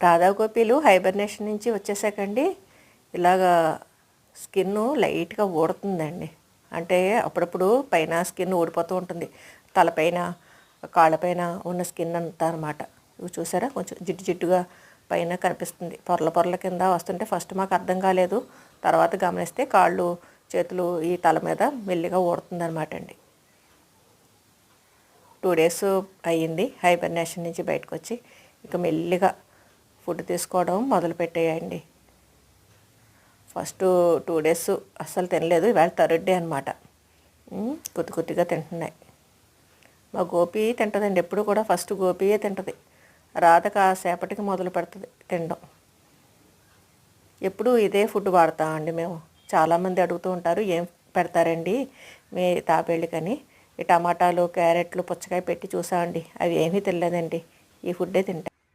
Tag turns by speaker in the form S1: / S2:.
S1: Radha గోపీలు hibernation నుంచి వచ్చేసాకండి ఇలాగా skin లైట్గా ఊడుతుందండి. అంటే అప్పుడప్పుడు పైన స్కిన్ ఊడిపోతూ ఉంటుంది, తలపైన కాళ్ళపైన ఉన్న స్కిన్ అంతా అనమాట. ఇవి చూసారా కొంచెం జిడ్డు జిడ్డుగా పైన కనిపిస్తుంది, పొరల పొరల కింద వస్తుంటే ఫస్ట్ మాకు అర్థం కాలేదు, తర్వాత గమనిస్తే కాళ్ళు చేతులు ఈ తల మీద మెల్లిగా ఊడుతుందన్నమాట అండి. 2 days అయ్యింది హైబర్నేషన్ నుంచి బయటకు వచ్చి. ఇక మెల్లిగా ఫుడ్ తీసుకోవడం మొదలుపెట్టేయండి. ఫస్ట్ 2 days అస్సలు తినలేదు, ఇవాళ 3rd day అనమాట. కొద్ది కొద్దిగా తింటున్నాయి. మా గోపి తింటుందండి, ఎప్పుడు కూడా ఫస్ట్ గోపియే తింటుంది, రాధ కాసేపటికి మొదలు పెడుతుంది తినడం. ఎప్పుడు ఇదే ఫుడ్ వాడతామండి మేము. చాలామంది అడుగుతూ ఉంటారు ఏం పెడతారండి మీ తాబేళ్ళకని. ఈ టమాటాలు, క్యారెట్లు, పుచ్చకాయ పెట్టి చూసామండి, అవి ఏమీ తినలేదండి, ఈ ఫుడ్డే తింటాయి.